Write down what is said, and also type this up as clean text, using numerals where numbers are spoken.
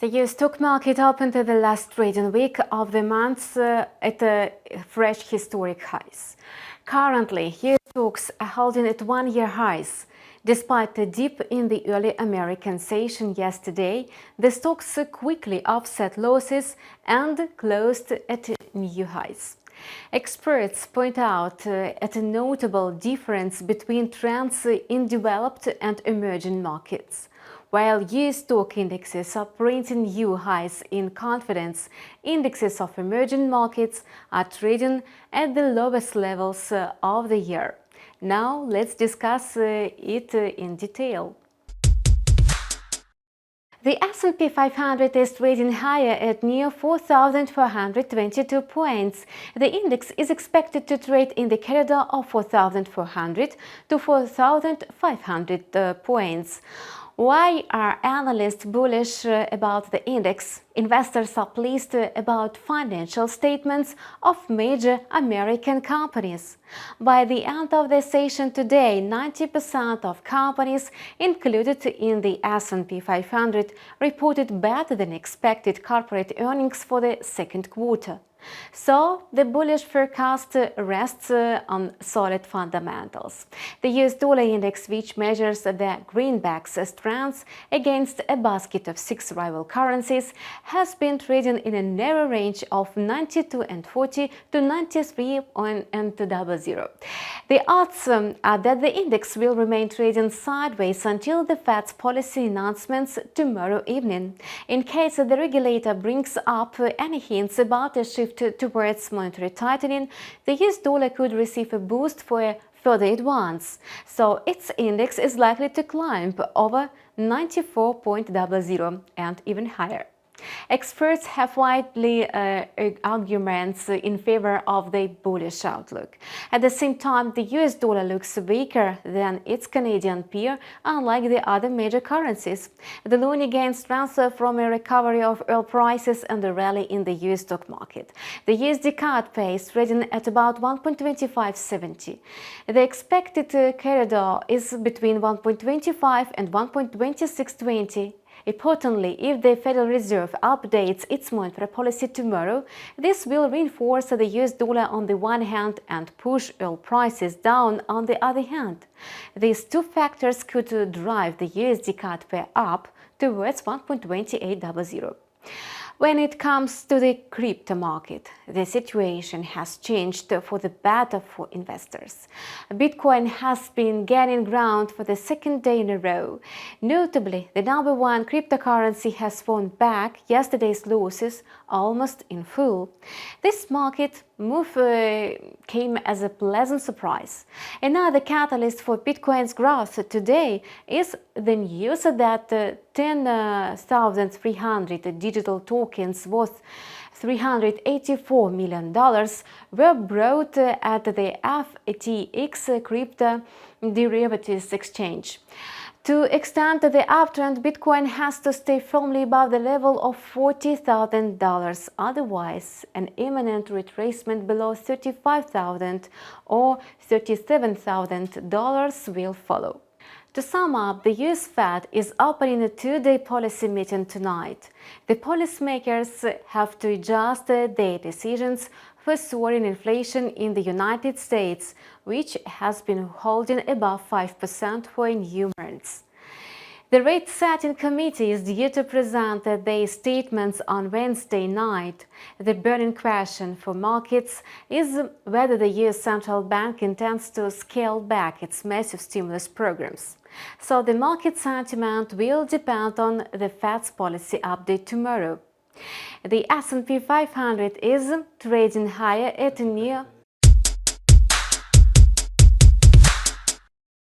The US stock market opened the last trading week of the month at fresh historic highs. Currently, US stocks are holding at one-year highs. Despite a dip in the early American session yesterday, the stocks quickly offset losses and closed at new highs. Experts point out at a notable difference between trends in developed and emerging markets. While US stock indexes are printing new highs in confidence, indexes of emerging markets are trading at the lowest levels of the year. Now let's discuss it in detail. The S&P 500 is trading higher at near 4,422 points. The index is expected to trade in the corridor of 4,400 to 4,500 points. Why are analysts bullish about the index? Investors are pleased about financial statements of major American companies. By the end of the session today, 90% of companies included in the S&P 500 reported better than expected corporate earnings for the second quarter. So, the bullish forecast rests on solid fundamentals. The US dollar index, which measures the greenback's strength against a basket of 6 rival currencies, has been trading in a narrow range of 92.40 to 93.00. The odds are that the index will remain trading sideways until the Fed's policy announcements tomorrow evening. In case the regulator brings up any hints about a shift towards monetary tightening, the US dollar could receive a boost for a further advance, so its index is likely to climb over 94.00 and even higher. Experts have widely arguments in favor of the bullish outlook. At the same time, the US dollar looks weaker than its Canadian peer, unlike the other major currencies. The loonie gains strength from a recovery of oil prices and a rally in the US stock market. The USD CAD pace trading at about 1.2570. The expected corridor is between 1.25 and 1.2620. Importantly, if the Federal Reserve updates its monetary policy tomorrow, this will reinforce the US dollar on the one hand and push oil prices down on the other hand. These two factors could drive the USD CAD pair up towards 1.2800. When it comes to the crypto market, the situation has changed for the better for investors. Bitcoin has been gaining ground for the second day in a row. Notably, the number one cryptocurrency has won back yesterday's losses almost in full. This market move came as a pleasant surprise. Another catalyst for Bitcoin's growth today is the news that 10,300 digital tokens worth $384 million were brought at the FTX crypto derivatives exchange. To extend the uptrend, Bitcoin has to stay firmly above the level of $40,000. Otherwise, an imminent retracement below $35,000 or $37,000 will follow. To sum up, the US Fed is opening a two-day policy meeting tonight. The policymakers have to adjust their decisions for soaring inflation in the United States, which has been holding above 5% for new months. The rate-setting committee is due to present their statements on Wednesday night. The burning question for markets is whether the US Central Bank intends to scale back its massive stimulus programs. So the market sentiment will depend on the Fed's policy update tomorrow. The S&P 500 is trading higher at near